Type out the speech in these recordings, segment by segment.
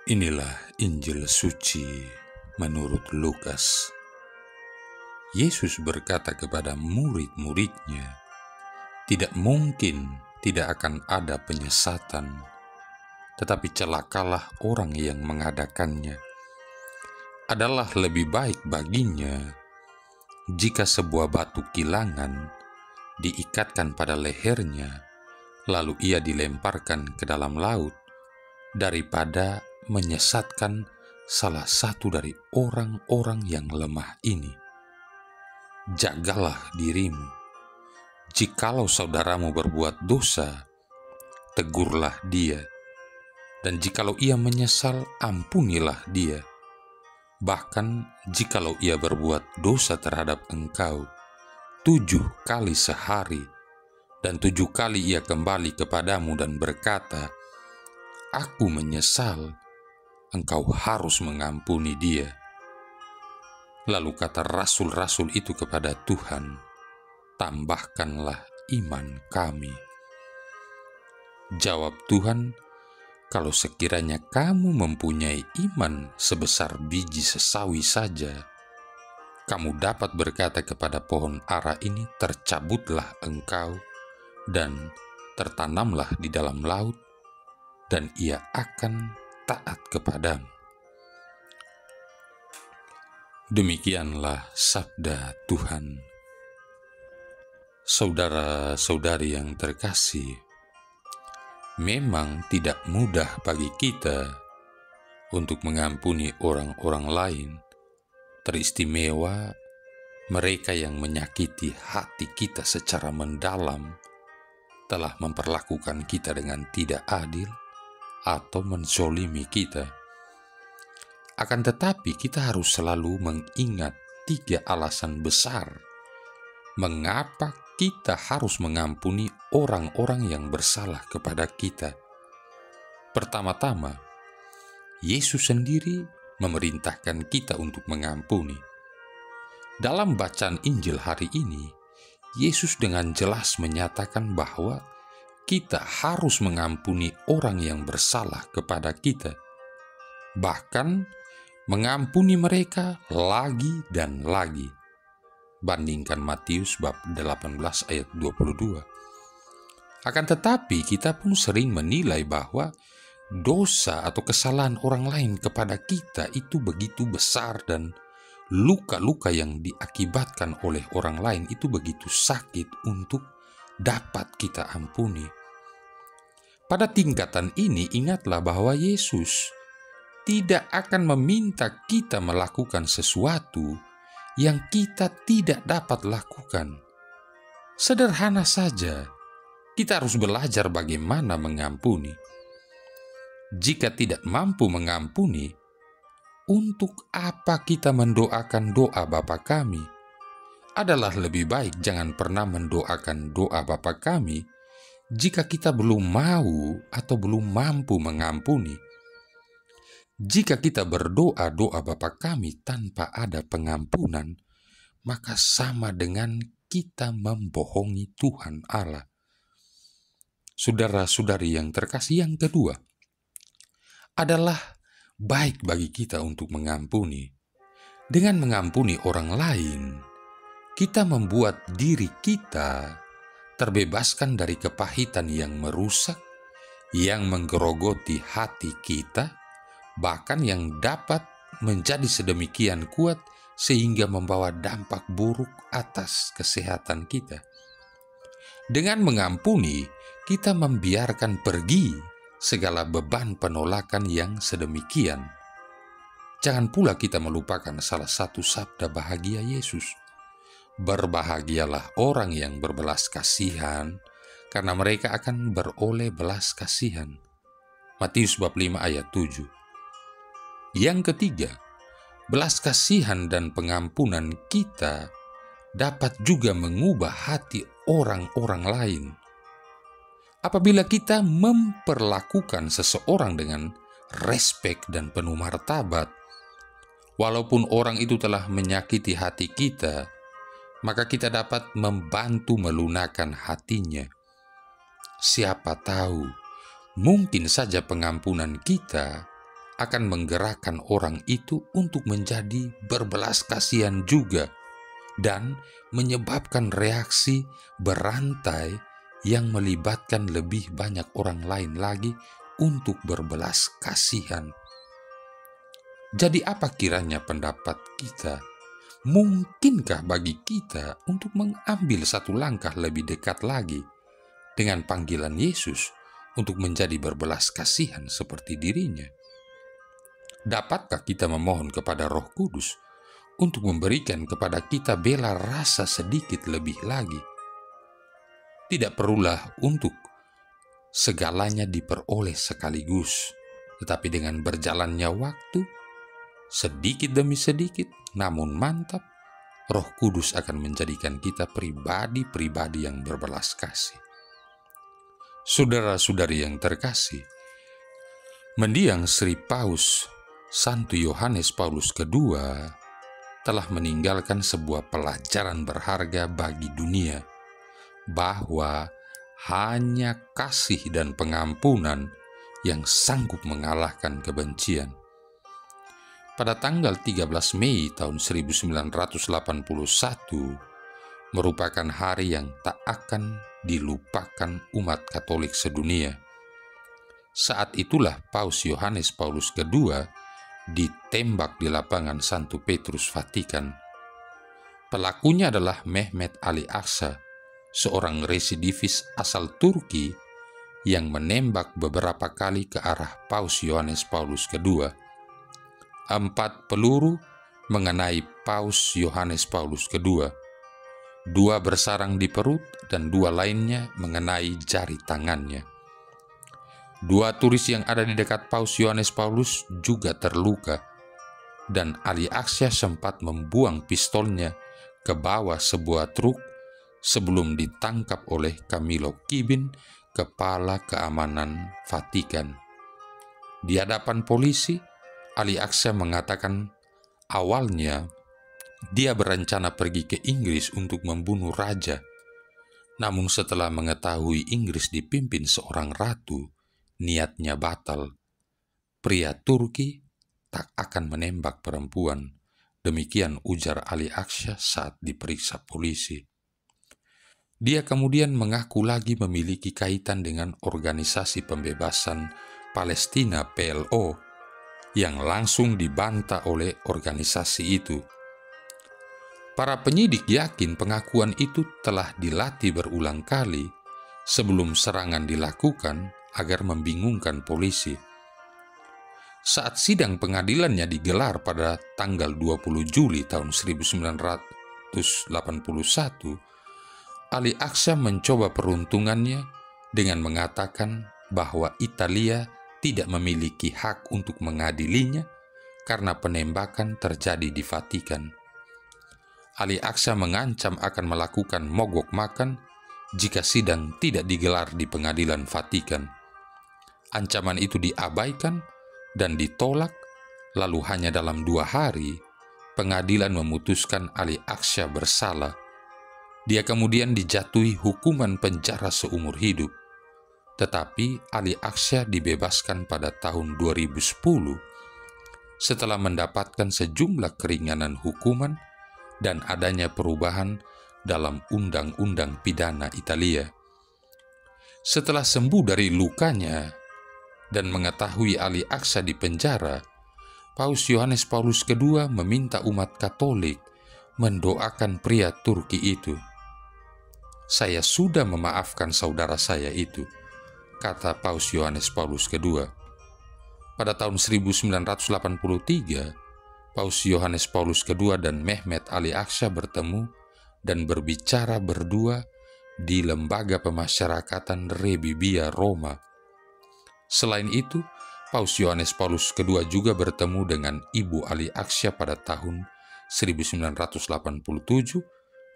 Inilah Injil suci menurut Lukas. Yesus berkata kepada murid-muridnya, "Tidak mungkin tidak akan ada penyesatan, tetapi celakalah orang yang mengadakannya. Adalah lebih baik baginya jika sebuah batu kilangan diikatkan pada lehernya, lalu ia dilemparkan ke dalam laut, daripada menyesatkan salah satu dari orang-orang yang lemah ini. Jagalah dirimu. Jikalau saudaramu berbuat dosa, tegurlah dia. Dan jikalau ia menyesal, ampunilah dia. Bahkan jikalau ia berbuat dosa terhadap engkau 7 kali sehari, dan 7 kali ia kembali kepadamu dan berkata, 'Aku menyesal,' engkau harus mengampuni dia." Lalu kata rasul-rasul itu kepada Tuhan, "Tambahkanlah iman kami." Jawab Tuhan, "Kalau sekiranya kamu mempunyai iman sebesar biji sesawi saja, kamu dapat berkata kepada pohon ara ini, 'Tercabutlah engkau dan tertanamlah di dalam laut,' dan ia akan taat kepadamu." Demikianlah sabda Tuhan. Saudara-saudari yang terkasih, memang tidak mudah bagi kita untuk mengampuni orang-orang lain, teristimewa mereka yang menyakiti hati kita secara mendalam, telah memperlakukan kita dengan tidak adil atau menzolimi kita. Akan tetapi kita harus selalu mengingat 3 alasan besar mengapa kita harus mengampuni orang-orang yang bersalah kepada kita. Pertama-tama, Yesus sendiri memerintahkan kita untuk mengampuni. Dalam bacaan Injil hari ini, Yesus dengan jelas menyatakan bahwa kita harus mengampuni orang yang bersalah kepada kita, bahkan mengampuni mereka lagi dan lagi. Bandingkan Matius bab 18 ayat 22. Akan tetapi kita pun sering menilai bahwa dosa atau kesalahan orang lain kepada kita itu begitu besar, dan luka-luka yang diakibatkan oleh orang lain itu begitu sakit untuk dapat kita ampuni. Pada tingkatan ini, ingatlah bahwa Yesus tidak akan meminta kita melakukan sesuatu yang kita tidak dapat lakukan. Sederhana saja, kita harus belajar bagaimana mengampuni. Jika tidak mampu mengampuni, untuk apa kita mendoakan doa Bapa kami? Adalah lebih baik jangan pernah mendoakan doa Bapa kami jika kita belum mau atau belum mampu mengampuni. Jika kita berdoa doa Bapa kami tanpa ada pengampunan, maka sama dengan kita membohongi Tuhan Allah. Saudara-saudari yang terkasih, yang kedua adalah baik bagi kita untuk mengampuni. Dengan mengampuni orang lain, kita membuat diri kita terbebaskan dari kepahitan yang merusak, yang menggerogoti hati kita, bahkan yang dapat menjadi sedemikian kuat sehingga membawa dampak buruk atas kesehatan kita. Dengan mengampuni, kita membiarkan pergi segala beban penolakan yang sedemikian. Jangan pula kita melupakan salah satu sabda bahagia Yesus. "Berbahagialah orang yang berbelas kasihan, karena mereka akan beroleh belas kasihan." Matius bab 5 ayat 7. Yang ketiga, belas kasihan dan pengampunan kita dapat juga mengubah hati orang-orang lain. Apabila kita memperlakukan seseorang dengan respek dan penuh martabat, walaupun orang itu telah menyakiti hati kita, maka kita dapat membantu melunakkan hatinya. Siapa tahu, mungkin saja pengampunan kita akan menggerakkan orang itu untuk menjadi berbelas kasihan juga dan menyebabkan reaksi berantai yang melibatkan lebih banyak orang lain lagi untuk berbelas kasihan. Jadi apa kiranya pendapat kita? Mungkinkah bagi kita untuk mengambil satu langkah lebih dekat lagi dengan panggilan Yesus untuk menjadi berbelas kasihan seperti dirinya? Dapatkah kita memohon kepada Roh Kudus untuk memberikan kepada kita bela rasa sedikit lebih lagi? Tidak perlulah untuk segalanya diperoleh sekaligus, tetapi dengan berjalannya waktu, sedikit demi sedikit, namun mantap, Roh Kudus akan menjadikan kita pribadi-pribadi yang berbelas kasih. Saudara-saudari yang terkasih, mendiang Sri Paus Santo Yohanes Paulus II telah meninggalkan sebuah pelajaran berharga bagi dunia, bahwa hanya kasih dan pengampunan yang sanggup mengalahkan kebencian. Pada tanggal 13 Mei tahun 1981 merupakan hari yang tak akan dilupakan umat Katolik sedunia. Saat itulah Paus Yohanes Paulus II ditembak di lapangan Santo Petrus, Vatikan. Pelakunya adalah Mehmet Ali Aksa, seorang residivis asal Turki yang menembak beberapa kali ke arah Paus Yohanes Paulus II. 4 peluru mengenai Paus Yohanes Paulus II, 2 bersarang di perut dan 2 lainnya mengenai jari tangannya. 2 turis yang ada di dekat Paus Yohanes Paulus juga terluka, dan Ali Aksa sempat membuang pistolnya ke bawah sebuah truk sebelum ditangkap oleh Camillo Kibin, kepala keamanan Vatikan. Di hadapan polisi, Ali Aksa mengatakan awalnya dia berencana pergi ke Inggris untuk membunuh raja. Namun setelah mengetahui Inggris dipimpin seorang ratu, niatnya batal. Pria Turki tak akan menembak perempuan. Demikian ujar Ali Aksa saat diperiksa polisi. Dia kemudian mengaku lagi memiliki kaitan dengan organisasi pembebasan Palestina PLO yang langsung dibantah oleh organisasi itu. Para penyidik yakin pengakuan itu telah dilatih berulang kali sebelum serangan dilakukan agar membingungkan polisi. Saat sidang pengadilannya digelar pada tanggal 20 Juli tahun 1981, Ali Aksa mencoba peruntungannya dengan mengatakan bahwa Italia tidak memiliki hak untuk mengadilinya karena penembakan terjadi di Vatikan. Ali Aksa mengancam akan melakukan mogok makan jika sidang tidak digelar di pengadilan Vatikan. Ancaman itu diabaikan dan ditolak, lalu hanya dalam 2 hari, pengadilan memutuskan Ali Aksa bersalah. Dia kemudian dijatuhi hukuman penjara seumur hidup. Tetapi Ali Aksa dibebaskan pada tahun 2010 setelah mendapatkan sejumlah keringanan hukuman dan adanya perubahan dalam undang-undang pidana Italia. Setelah sembuh dari lukanya dan mengetahui Ali Aksa di penjara, Paus Yohanes Paulus II meminta umat Katolik mendoakan pria Turki itu. "Saya sudah memaafkan saudara saya itu," kata Paus Yohanes Paulus II. Pada tahun 1983, Paus Yohanes Paulus II dan Mehmet Ali Aksa bertemu dan berbicara berdua di Lembaga Pemasyarakatan Rebibbia, Roma. Selain itu, Paus Yohanes Paulus II juga bertemu dengan Ibu Ali Aksa pada tahun 1987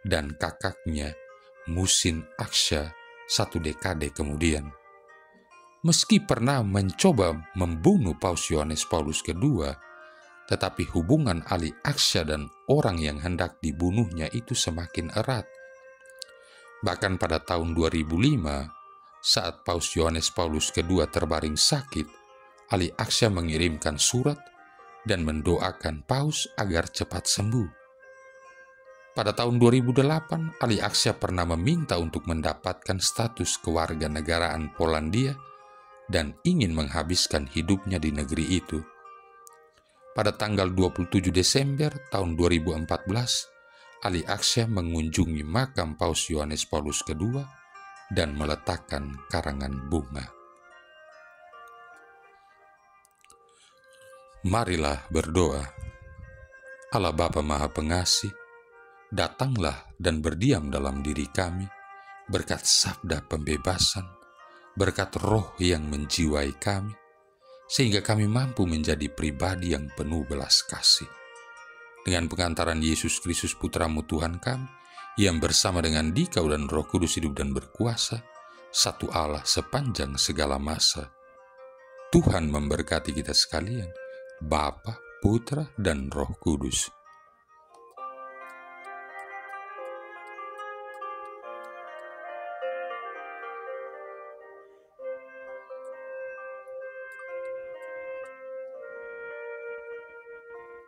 dan kakaknya Muhsin Aksa 1 dekade kemudian. Meski pernah mencoba membunuh Paus Yohanes Paulus II, tetapi hubungan Ali Aksa dan orang yang hendak dibunuhnya itu semakin erat. Bahkan pada tahun 2005, saat Paus Yohanes Paulus II terbaring sakit, Ali Aqsa mengirimkan surat dan mendoakan Paus agar cepat sembuh. Pada tahun 2008, Ali Aqsa pernah meminta untuk mendapatkan status kewarganegaraan Polandia dan ingin menghabiskan hidupnya di negeri itu. Pada tanggal 27 Desember tahun 2014, Ali Aqsa mengunjungi makam Paus Yohanes Paulus II dan meletakkan karangan bunga. Marilah berdoa. Allah Bapa Maha Pengasih, datanglah dan berdiam dalam diri kami, berkat sabda pembebasan, berkat roh yang menjiwai kami, sehingga kami mampu menjadi pribadi yang penuh belas kasih. Dengan pengantaran Yesus Kristus Putramu Tuhan kami, yang bersama dengan Dikau dan Roh Kudus hidup dan berkuasa, satu Allah sepanjang segala masa. Tuhan memberkati kita sekalian, Bapa, Putra, dan Roh Kudus.